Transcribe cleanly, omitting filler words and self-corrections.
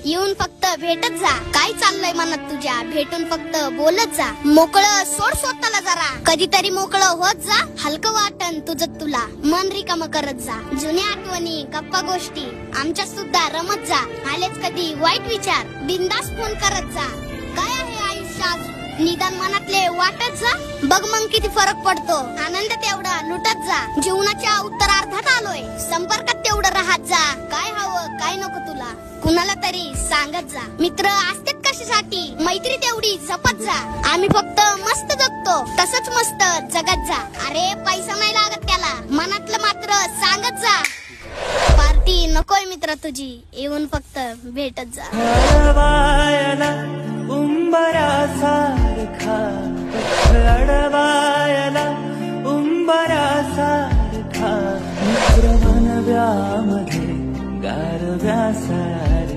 येऊन फक्त भेटत जा. काय चाललंय मनात तुझ्या, भेटून फक्त बोलत जा. मोकळं सोड स्वतःला जरा, कधीतरी मोकळं होत जा. हलकं वाटन तुझं तुला, मन रिकाम करत जा. जुन्या आठवणी गप्पा गोष्टी आमच्या सुद्धा रमत जा. आलेच कधी वाईट विचार, बिंदास फोन करत जा. काय आहे आयुष्यात निदान मनातले वाटत जा. बघ मग किती फरक पडतो. आनंद तेवढा लुटत जा. जीवनाच्या उत्तरार्धात आलोय, संपर्कात तेवढं राहत जा. काय हवं काय नको तुला कुणाला तरी सांगत जा. मित्र असतात कशासाठी, मैत्री तेवढी जपत जा. आम्ही फक्त मस्त जगतो, तसंच मस्त जगत जा. अरे पैसा नाही लागत त्याला, मनातलं मात्र सांगत जा. पार्टी नकोय मित्र तुझी, येऊन फक्त भेटत जा. उंबरासारखा अडवायला उंबरासारखा मित्र मनव्यामध्ये गारव्यासारखा